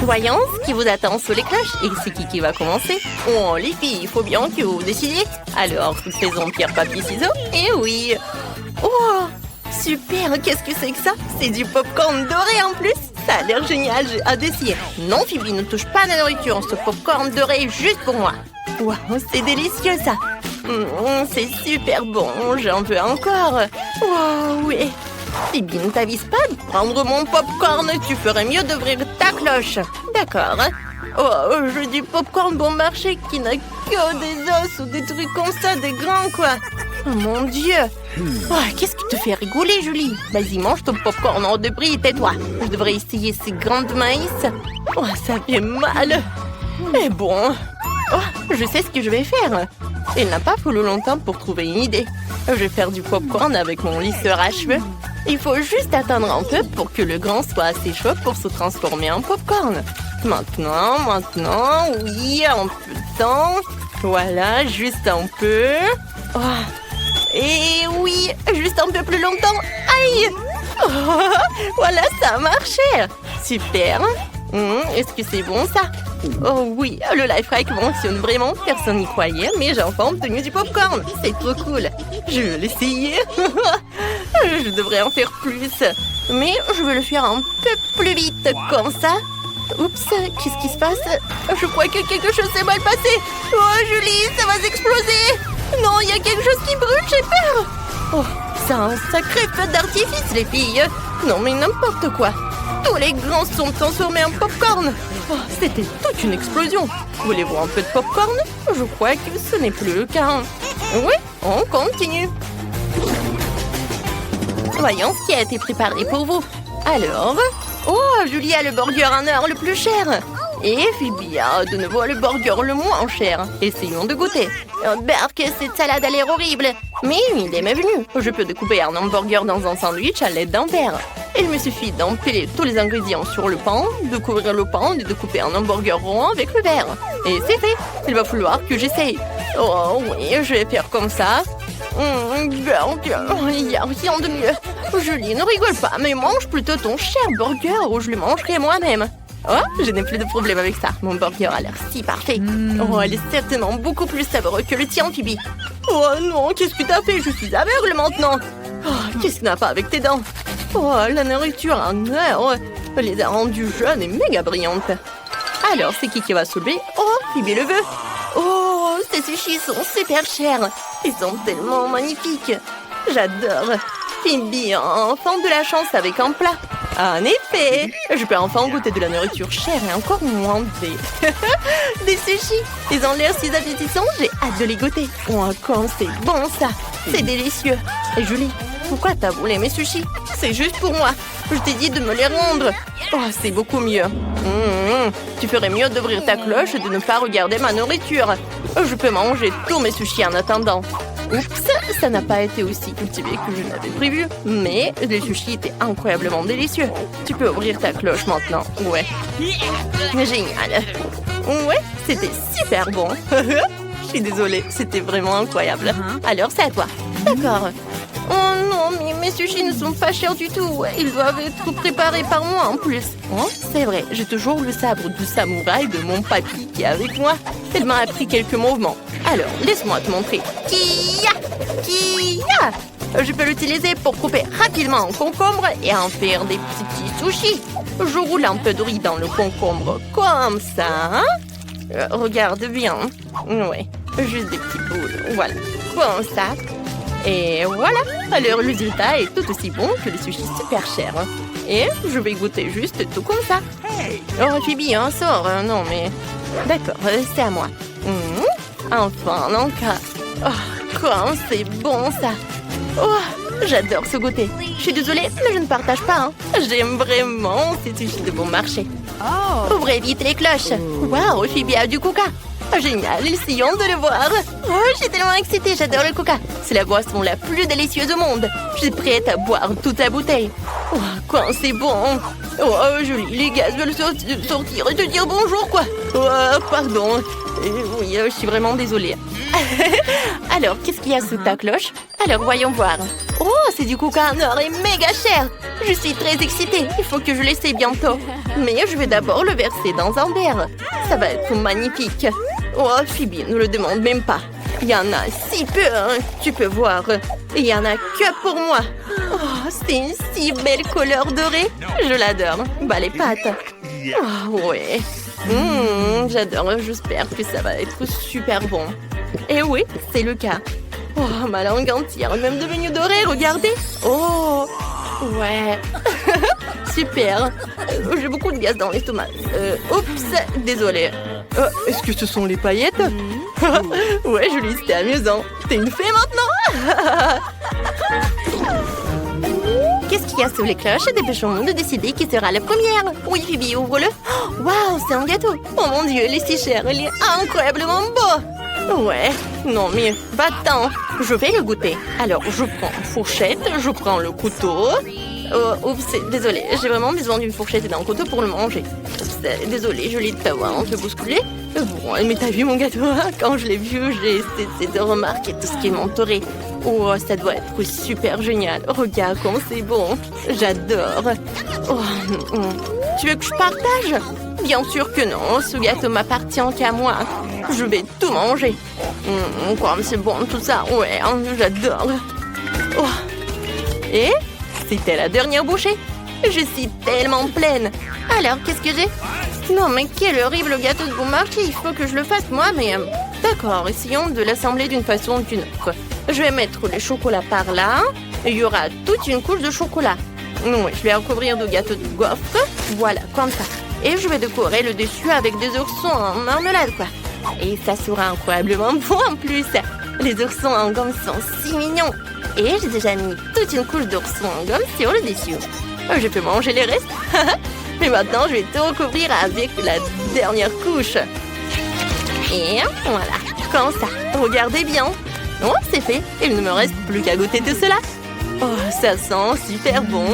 Voyons ce qui vous attend sous les cloches. Et c'est qui va commencer? Oh, les filles, il faut bien que vous décidiez. Alors, faisons pierre, papier, ciseaux. Et oui. Oh, super, qu'est-ce que c'est que ça? C'est du popcorn doré en plus. Ça a l'air génial, j'ai hâte d'essayer. Non, Phoebe, ne touche pas à la nourriture. Ce popcorn doré est juste pour moi. Waouh, c'est délicieux ça. C'est super bon, j'en veux encore. Wow, oui. Phoebe, ne t'avise pas de prendre mon popcorn. Tu ferais mieux d'ouvrir ta cloche. D'accord. Oh, je dis popcorn bon marché qui n'a que des os ou des trucs comme ça, des grands quoi. Oh mon Dieu. Oh, qu'est-ce qui te fait rigoler, Julie? Vas-y, mange ton popcorn en débris et tais-toi. Je devrais essayer ces grains de maïs. Oh, ça fait mal. Mais bon. Oh, je sais ce que je vais faire. Il n'a pas fallu longtemps pour trouver une idée. Je vais faire du popcorn avec mon lisseur à cheveux. Il faut juste attendre un peu pour que le grain soit assez chaud pour se transformer en popcorn. Maintenant, oui, un peu de temps. Voilà, juste un peu. Oh. Et oui, juste un peu plus longtemps. Aïe! Oh, voilà, ça a marché. Super. Est-ce que c'est bon ça? Oh oui, le life hack fonctionne vraiment. Personne n'y croyait, mais j'ai enfin obtenu du popcorn. C'est trop cool. Je vais l'essayer. Je devrais en faire plus. Mais je vais le faire un peu plus vite, comme ça. Oups, qu'est-ce qui se passe? Je crois que quelque chose s'est mal passé. Oh Julie, ça va exploser. Non, il y a quelque chose qui brûle, j'ai peur. Oh, c'est un sacré feu d'artifice, les filles. Non, mais n'importe quoi. Tous les grains sont transformés en popcorn. Oh, c'était toute une explosion. Voulez-vous un peu de popcorn? Je crois que ce n'est plus le cas. Oui, on continue. Voyons ce qui a été préparé pour vous. Alors, oh, Julie a le burger en or le plus cher. Et Phoebe a de nouveau le burger le moins cher. Essayons de goûter. Oh, Berk, cette salade a l'air horrible. Mais il est venu. Je peux découper un hamburger dans un sandwich à l'aide d'un verre. Il me suffit d'empiler tous les ingrédients sur le pain, de couvrir le pain et de couper un hamburger rond avec le verre. Et c'est fait. Il va falloir que j'essaye. Oh oui, je vais faire comme ça. Burger, il n'y a rien de mieux. Julie, ne rigole pas, mais mange plutôt ton cher burger ou je le mangerai moi-même. Oh, je n'ai plus de problème avec ça. Mon burger a l'air si parfait. Oh, elle est certainement beaucoup plus savoureuse que le tien, Phoebe. Oh non, qu'est-ce que t'as fait? Je suis aveugle maintenant. Oh, qu'est-ce que tu n'as pas avec tes dents? Oh, la nourriture en or les a rendues jeunes et méga brillantes. Alors, c'est qui va soulever? Oh, Phoebe le veut. Oh, ces sushis sont super chers. Ils sont tellement magnifiques. J'adore. Phoebe a enfin de la chance avec un plat. En effet, je peux enfin goûter de la nourriture chère et encore moins des sushis. Ils ont l'air si appétissants, j'ai hâte de les goûter. Oh, quand c'est bon ça. C'est délicieux. Et Julie, pourquoi t'as volé mes sushis? C'est juste pour moi. Je t'ai dit de me les rendre. Oh, c'est beaucoup mieux. Tu ferais mieux d'ouvrir ta cloche et de ne pas regarder ma nourriture. Je peux manger tous mes sushis en attendant. Oups, ça n'a pas été aussi cultivé que je n'avais prévu. Mais les sushis étaient incroyablement délicieux. Tu peux ouvrir ta cloche maintenant. Ouais. Génial. Ouais, c'était super bon. Je suis désolée, c'était vraiment incroyable. Alors, c'est à toi. D'accord. Oh non, mais mes sushis ne sont pas chers du tout. Ils doivent être préparés par moi en plus. Oh, c'est vrai, j'ai toujours le sabre du samouraï de mon papy qui est avec moi. Il m'a appris quelques mouvements. Alors, laisse-moi te montrer. Kia! Je peux l'utiliser pour couper rapidement un concombre et en faire des petits sushis. Je roule un peu de riz dans le concombre comme ça. Regarde bien. Ouais, juste des petits boules. Voilà, comme ça. Et voilà, le résultat est tout aussi bon que les sushis super chers. Et je vais goûter juste tout comme ça. Oh, Phoebe, un sort. Non, mais... D'accord, c'est à moi. Enfin, Lanka. Oh, quand c'est bon, ça. Oh, j'adore ce goûter. Je suis désolée, mais je ne partage pas. Hein. J'aime vraiment ces sushis de bon marché. Ouvrez vite les cloches. Waouh, Phoebe a du coca. Génial, essayons de le voir. Oh, je suis tellement excitée, j'adore le coca. C'est la boisson la plus délicieuse au monde. Je suis prête à boire toute la bouteille. Oh, quand c'est bon. Oh, Julie, les gars veulent sortir et te dire bonjour, quoi. Oh, pardon. Oui, je suis vraiment désolée. Alors, qu'est-ce qu'il y a sous ta cloche? Alors, voyons voir. Oh, c'est du coca en or et méga cher. Je suis très excitée. Il faut que je l'essaie bientôt. Mais je vais d'abord le verser dans un verre. Ça va être magnifique. Oh, Phoebe, ne le demande même pas. Il y en a si peu, hein, tu peux voir. Et il y en a que pour moi. Oh, c'est une si belle couleur dorée. Je l'adore. Bah, les pâtes. Oh, ouais. J'adore. J'espère que ça va être super bon. Et oui, c'est le cas. Oh, ma langue entière est même devenue dorée, regardez. Oh, ouais. Super. J'ai beaucoup de gaz dans l'estomac. Oups, désolée. Est-ce que ce sont les paillettes? Ouais, Julie, c'était amusant. T'es une fée maintenant. Qu'est-ce qu'il y a sous les cloches? Dépêchons-nous de décider qui sera la première. Oui, Phoebe, ouvre-le. Waouh, c'est un gâteau. Oh mon Dieu, il est si cher. Il est incroyablement beau. Ouais, non mais va-t'en. Je vais le goûter. Alors, je prends une fourchette, je prends le couteau. Oh, oups, désolée, j'ai vraiment besoin d'une fourchette et d'un couteau pour le manger. Oups, désolée, je l'ai de t'avoir un peu bousculé. Bon, mais t'as vu mon gâteau, hein? Quand je l'ai vu, j'ai essayé de remarquer tout ce qui m'entourait. Oh, ça doit être super génial. Regarde comme c'est bon. J'adore. Oh, tu veux que je partage? Bien sûr que non, ce gâteau m'appartient qu'à moi. Je vais tout manger. Comme c'est bon tout ça, ouais, j'adore. Oh. Et c'était la dernière bouchée. Je suis tellement pleine. Alors, qu'est-ce que j'ai? Non, mais quel horrible gâteau de bon marché. Il faut que je le fasse moi, mais... D'accord, essayons de l'assembler d'une façon ou d'une autre. Je vais mettre le chocolat par là. Il y aura toute une couche de chocolat. Oui, je vais recouvrir de gâteau de gaufre. Voilà, comme ça. Et je vais décorer le dessus avec des oursons en marmelade, quoi. Et ça sera incroyablement bon en plus. Les oursons en gomme sont si mignons. Et j'ai déjà mis toute une couche d'oursons en gomme sur le dessus. Je peux manger les restes. Mais maintenant, je vais tout recouvrir avec la dernière couche. Et voilà, comme ça. Regardez bien. Oh, c'est fait. Il ne me reste plus qu'à goûter tout cela. Oh, ça sent super bon.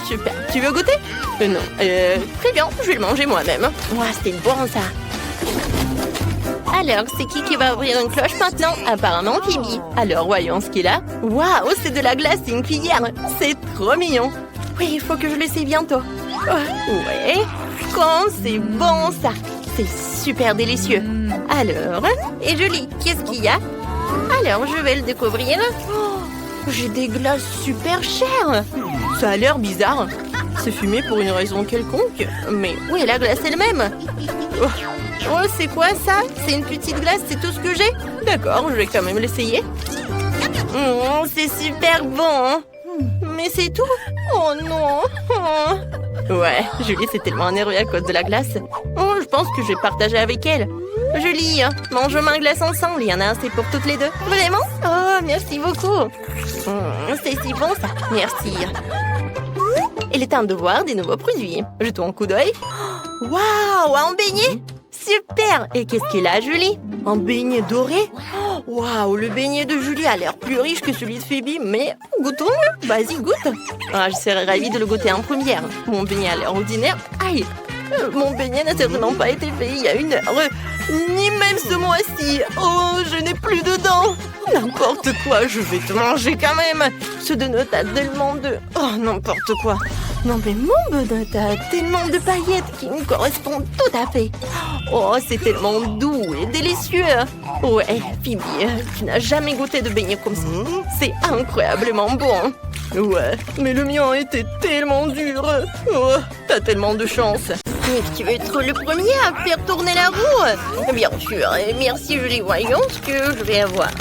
Super. Tu veux goûter? Non. Très bien, je vais le manger moi-même. Ouah, c'était bon ça. Alors, c'est qui va ouvrir une cloche maintenant? Apparemment, Phoebe. Alors, voyons ce qu'il a. Waouh, c'est de la glace et une cuillère. C'est trop mignon. Oui, il faut que je l'essaie bientôt. Ouais, comme c'est bon ça. C'est super délicieux. Alors, et Julie, qu'est-ce qu'il y a? Alors, je vais le découvrir. Oh, j'ai des glaces super chères. Ça a l'air bizarre. C'est fumé pour une raison quelconque. Mais où est la glace elle-même? Oh, c'est quoi ça? C'est une petite glace, c'est tout ce que j'ai? D'accord, je vais quand même l'essayer. C'est super bon. Mais c'est tout? Oh non. Ouais, Julie, c'est tellement énervée à cause de la glace. Oh, je pense que je vais partager avec elle. Julie, mangeons un glace ensemble. Il y en a assez pour toutes les deux. Vraiment? Oh, merci beaucoup. C'est si bon ça. Merci. Il est temps de voir des nouveaux produits. Jetons un coup d'œil. Waouh, un beignet? Super! Et qu'est-ce qu'il a, Julie? Un beignet doré? Waouh, le beignet de Julie a l'air plus riche que celui de Phoebe, mais goûtons-le. Vas-y, goûte. Ah, je serais ravie de le goûter en première. Mon beignet a l'air ordinaire. Aïe! Mon beignet n'a certainement pas été fait il y a une heure. Ni même ce mois-ci. Oh, je n'ai plus de dents. N'importe quoi, je vais te manger quand même. Ce donut a tellement de... Oh, n'importe quoi. Non mais mon donut a tellement de paillettes qui me correspondent tout à fait. Oh, c'est tellement doux et délicieux. Ouais, Phoebe, tu n'as jamais goûté de beignet comme ça. C'est incroyablement bon. Ouais, mais le mien était tellement dur. Oh, t'as tellement de chance. Mais tu veux être le premier à faire tourner la roue? Bien sûr, et merci Julie. Voyons ce que je vais avoir.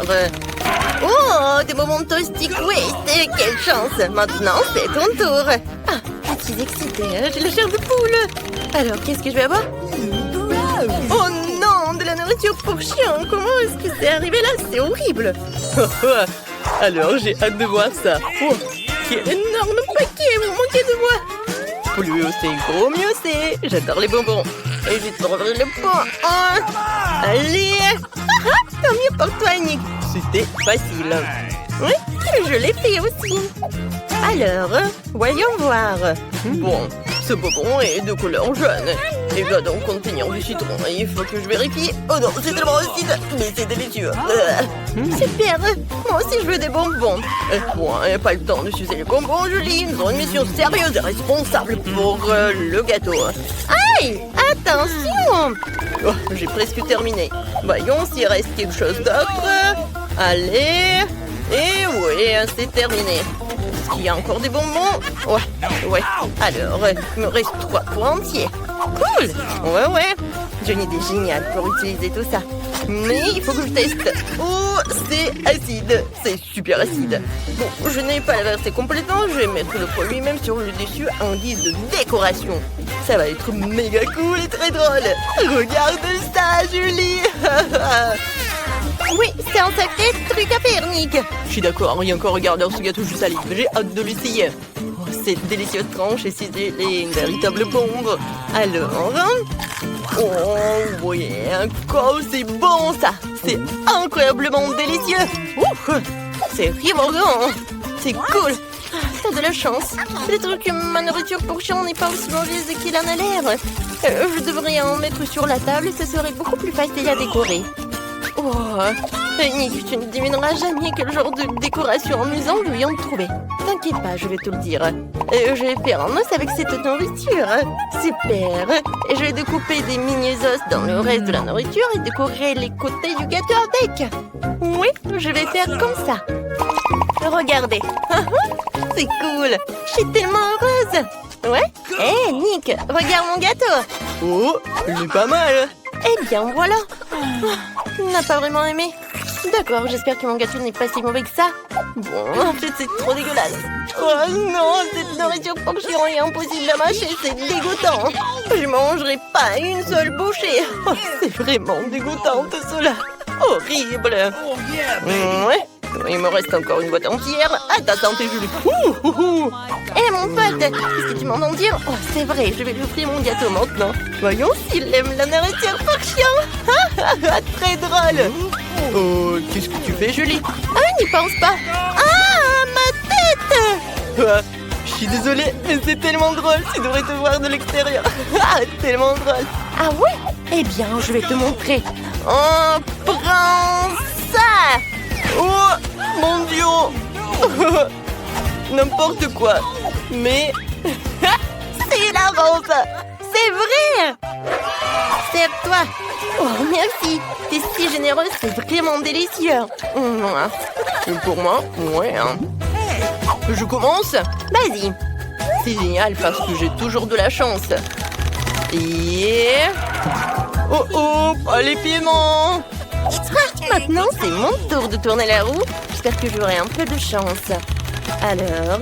Oh, des momentos stick waste. Quelle chance. Maintenant, c'est ton tour. Ah, je suis excitée, j'ai la chair de poule. Alors, qu'est-ce que je vais avoir? Oh non, de la nourriture pour chien. Comment est-ce que c'est arrivé là? C'est horrible. Alors, j'ai hâte de voir ça. Oh, quel énorme paquet, vous manquez de moi. Plus c'est gros, mieux c'est. J'adore les bonbons. Et je trouverai le pot. Allez. Tant mieux pour toi, Nick. C'était facile. Oui, Je l'ai fait aussi. Alors, voyons voir. Bon, ce bonbon est de couleur jaune. Il doit donc contenir du citron. Il faut que je vérifie. Oh non, c'est tellement acide, mais c'est délicieux. Super. Moi aussi, je veux des bonbons. Bon, pas le temps de sucer les bonbons, Julie. Nous avons une mission sérieuse et responsable pour le gâteau. Aïe! Attention! Oh, j'ai presque terminé. Voyons s'il reste quelque chose d'autre. Allez. Et oui, c'est terminé. Est-ce qu'il y a encore des bonbons? Ouais. Alors, il me reste 3 pots entiers. Cool! Ouais. J'ai une idée géniale pour utiliser tout ça. Mais il faut que je teste. Oh, c'est acide. C'est super acide. Bon, je n'ai pas la versé complètement. Je vais mettre le pot lui-même sur le dessus en guise de décoration. Ça va être méga cool et très drôle. Regarde ça, Julie! Oui, c'est un sacré truc à faire, Nick. Je suis d'accord, rien qu'en regardant ce gâteau, je salive. J'ai hâte de l'essayer. Oh, cette délicieuse tranche et ciselée, une véritable bombe. Alors, oh oui, c'est bon ça. C'est incroyablement délicieux. Ouf, c'est rivardant. C'est cool. T'as de la chance. Les trucs, ma nourriture pour chien n'est pas aussi mauvaise qu'il en a l'air. Je devrais en mettre sur la table, ce serait beaucoup plus facile à décorer. Oh, Nick, tu ne devineras jamais quel genre de décoration amusante je viens de trouver. T'inquiète pas, je vais te le dire. Je vais faire un os avec cette nourriture. Super. Et je vais découper des mini-os dans le reste de la nourriture et décorer les côtés du gâteau avec. Oui, je vais faire comme ça. Regardez. C'est cool. Je suis tellement heureuse. Ouais. Hé, Nick, regarde mon gâteau. Oh, il est pas mal. Eh bien, voilà. N'a pas vraiment aimé. D'accord, j'espère que mon gâteau n'est pas si mauvais que ça. Bon, en fait, c'est trop dégueulasse. Oh non, cette nourriture pour chiant est impossible à mâcher, c'est dégoûtant. Je mangerai pas une seule bouchée. Oh, c'est vraiment dégoûtant tout cela. Horrible. Ouais. Il me reste encore une boîte entière. À ta santé, Julie. Hé, mon pote, qu'est-ce que tu m'entends dire? Oh, c'est vrai, je vais lui offrir mon gâteau maintenant. Voyons s'il aime la nourriture pour chien. Très drôle. Oh, qu'est-ce que tu fais, Julie? Ah, n'y pense pas. Ah, ma tête. Je suis désolée, mais c'est tellement drôle. Tu devrais te voir de l'extérieur. Tellement drôle. Ah ouais? Eh bien, je vais te montrer. Oh, prends ça. Oh, mon Dieu. N'importe quoi. Mais c'est la rose. C'est vrai. Serre-toi. Oh, merci. T'es si généreuse, c'est vraiment délicieux. Pour moi, ouais. Je commence? Vas-y. C'est génial parce que j'ai toujours de la chance. Et... Oh, pas les piments. Maintenant, c'est mon tour de tourner la roue. J'espère que j'aurai un peu de chance. Alors...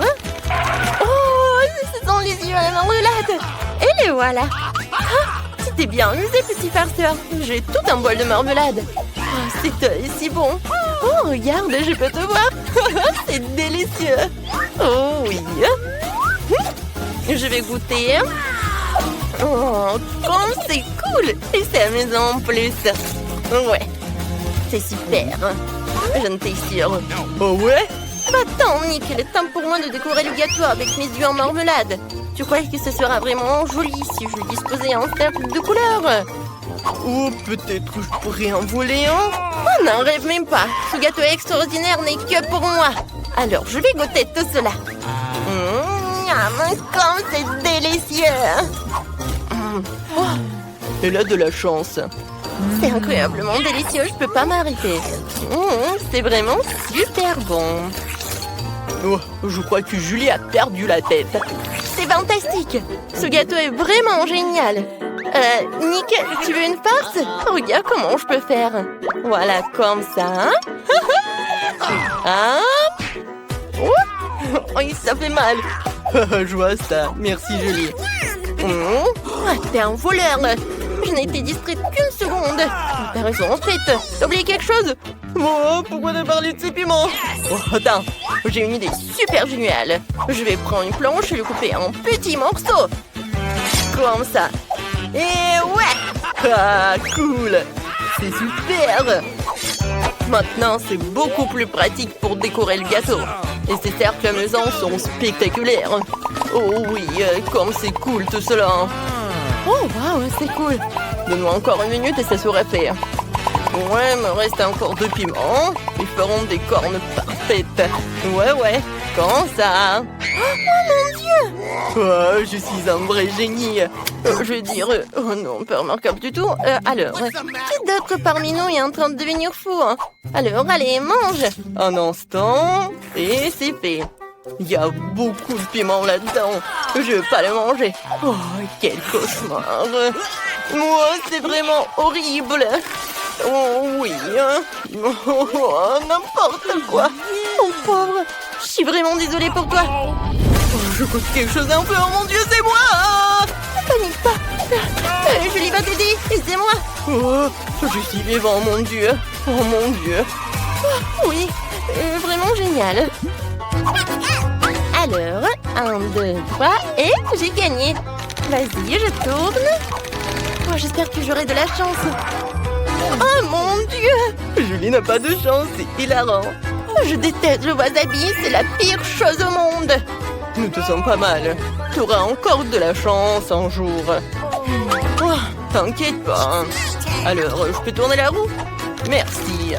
Oh, ce sont les yeux à la marmelade. Et les voilà. C'était bien amusé, petit farceur. J'ai tout un bol de marmelade. Oh, c'est si bon. Oh, regarde, je peux te voir. C'est délicieux. Oh oui. Je vais goûter. Oh, comme c'est cool. Et c'est amusant en plus. Ouais. C'est super. Je ne t'assure. Oh ouais? Attends, Nick, il est temps pour moi de décorer le gâteau avec mes yeux en marmelade. Tu crois que ce sera vraiment joli si je disposais un cercle de couleurs? Ou peut-être que je pourrais en voler un? Oh, n'en rêve même pas. Ce gâteau extraordinaire n'est que pour moi. Alors, je vais goûter tout cela. Comme c'est délicieux. Oh, elle a de la chance. C'est incroyablement délicieux, je peux pas m'arrêter. C'est vraiment super bon. Oh, je crois que Julie a perdu la tête. C'est fantastique. Ce gâteau est vraiment génial. Nick, tu veux une farce? Regarde comment je peux faire. Voilà, comme ça. Oh, ça fait mal. Je vois ça. Merci, Julie. T'es un voleur. Je n'ai été distraite qu'une seconde. T'as raison, en fait. T'as oublié quelque chose? Oh, pourquoi t'as parlé de ces piments? Oh, attends, j'ai une idée super géniale. Je vais prendre une planche et le couper en petits morceaux. Comme ça. Et ouais. Ah, cool. C'est super. Maintenant, c'est beaucoup plus pratique pour décorer le gâteau. Et ces cercles amusants sont spectaculaires. Oh oui, comme c'est cool tout cela. Oh waouh, c'est cool. Donne-moi encore 1 minute et ça sera fait. Ouais, me reste encore 2 piments. Ils feront des cornes parfaites. Ouais, quand ça? Oh mon Dieu! Oh, je suis un vrai génie. Je veux dire, oh non, pas remarquable du tout. Alors, qui d'autre parmi nous est en train de devenir fou? Alors, allez, mange. Un instant, et c'est fait. Il y a beaucoup de piment là-dedans. Je veux pas le manger. Oh, quel cauchemar. Moi, c'est vraiment horrible. Oh oui, oh, n'importe quoi. Oh pauvre, je suis vraiment désolée pour toi. Oh, je goûte quelque chose un peu, oh mon Dieu, c'est moi. Ne panique pas. Julie va t'aider, c'est moi. Oh, je suis vivant, mon Dieu. Oh mon Dieu. Oh, oui, vraiment génial. Alors, 1, 2, 3, et j'ai gagné. Vas-y, je tourne. Oh, j'espère que j'aurai de la chance. Oh mon Dieu! Julie n'a pas de chance, c'est hilarant. Je déteste le wasabi, c'est la pire chose au monde. Nous te sens pas mal. Tu auras encore de la chance un jour. Oh, t'inquiète pas. Alors, je peux tourner la roue? Merci.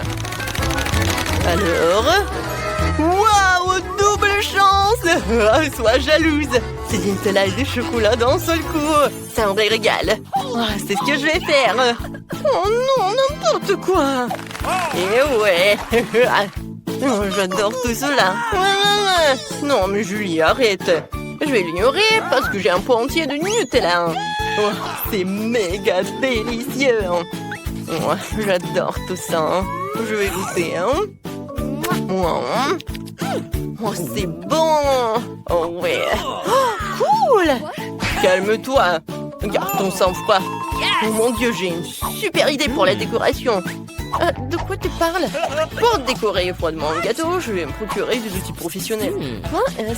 Alors... Waouh, double chance! Sois jalouse. C'est une salade de chocolat d'un seul coup. C'est un vrai régal. Oh, c'est ce que je vais faire. Oh non, n'importe quoi. Et ouais. Oh, j'adore tout cela. Non, mais Julie, arrête. Je vais l'ignorer parce que j'ai un pot entier de Nutella. Oh, c'est méga délicieux. Oh, j'adore tout ça. Je vais goûter. Oh, c'est bon. Oh ouais. Oh, cool. Calme-toi. Garde ton sang-froid. Oh mon Dieu, j'ai une super idée pour la décoration. De quoi tu parles? Pour décorer froidement le gâteau, je vais me procurer des outils professionnels.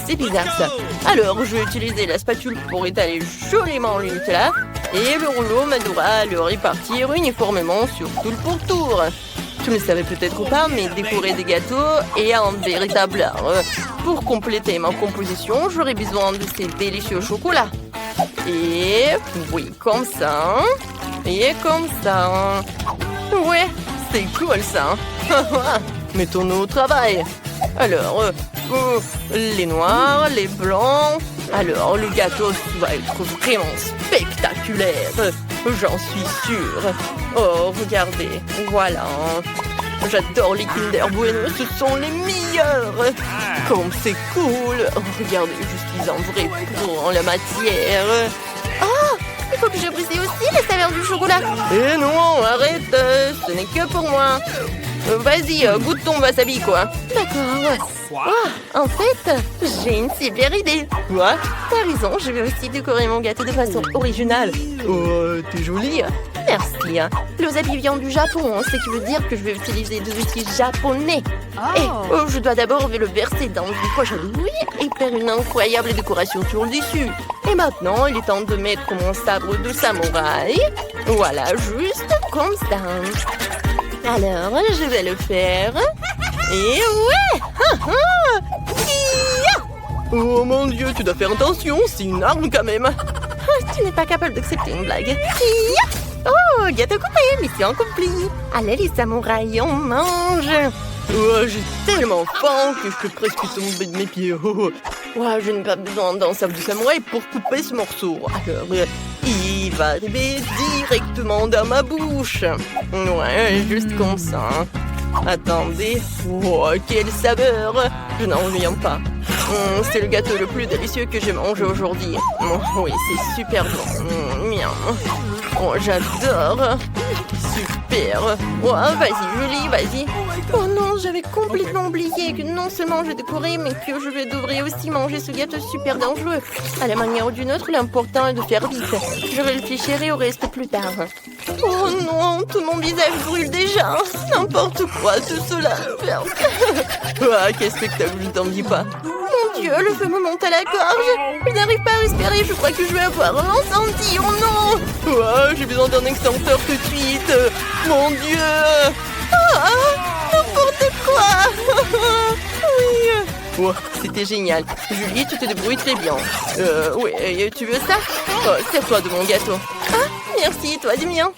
C'est bizarre ça. Alors, je vais utiliser la spatule pour étaler joliment le Nutella et le rouleau m'aidera à le répartir uniformément sur tout le pourtour. Tu ne le savais peut-être pas, mais décorer des gâteaux est un véritable art. Pour compléter ma composition, j'aurai besoin de ces délicieux chocolats. Et oui, comme ça. Et comme ça. Ouais, c'est cool ça. Mettons-nous au travail. Alors, les noirs, les blancs. Alors, le gâteau va être vraiment spectaculaire. J'en suis sûre. Oh, regardez. Voilà. J'adore les Kinder Bueno. Ce sont les meilleurs. Comme c'est cool. Oh, regardez, je suis un vrai pro en la matière. Oh, il faut que j'apprécie aussi la saveur du chocolat. Eh non, arrête. Ce n'est que pour moi. Vas-y, goûte ton wasabi, quoi. D'accord. Oh, en fait, j'ai une super idée. Quoi? T'as raison, je vais aussi décorer mon gâteau de façon originale. Oh, t'es jolie. Merci. Le wasabi vient du Japon, ce qui veut dire que je vais utiliser des outils japonais. Et je dois d'abord le verser dans une poche à douille et faire une incroyable décoration sur le dessus. Et maintenant, il est temps de mettre mon sabre de samouraï. Voilà, juste comme ça. Alors, je vais le faire. Et ouais! Oh mon Dieu, tu dois faire attention, c'est une arme quand même. Tu n'es pas capable d'accepter une blague. Oh, gâteau coupé, mission accomplie. Allez les samouraïs, on mange. Oh, j'ai tellement faim que je peux presque tomber de mes pieds. Oh, je n'ai pas besoin d'un sabre de samouraï pour couper ce morceau. Alors, il va arriver directement dans ma bouche. Ouais, juste comme ça. Attendez. Oh, quelle saveur. Je n'en reviens pas. C'est le gâteau le plus délicieux que j'ai mangé aujourd'hui. Oui, c'est super bon. Miam. Oh, j'adore. Super. Oh, vas-y, Julie, vas-y. Oh non, j'avais complètement oublié que non seulement je décorais, mais que je devrais aussi manger ce gâteau super dangereux. À la manière ou d'une autre, l'important est de faire vite. Je réfléchirai au reste plus tard. Oh non, tout mon visage brûle déjà. N'importe quoi, tout cela. Quel spectacle, je ne t'en dis pas. Mon Dieu, le feu me monte à la gorge. Je n'arrive pas à respirer, je crois que je vais avoir un incendie. Oh non. J'ai besoin d'un extincteur tout de suite. Mon Dieu. Oh, c'était génial. Julie, tu te débrouilles très bien. Oui, tu veux ça? Oh, sers-toi de mon gâteau. Ah, merci, toi du mien.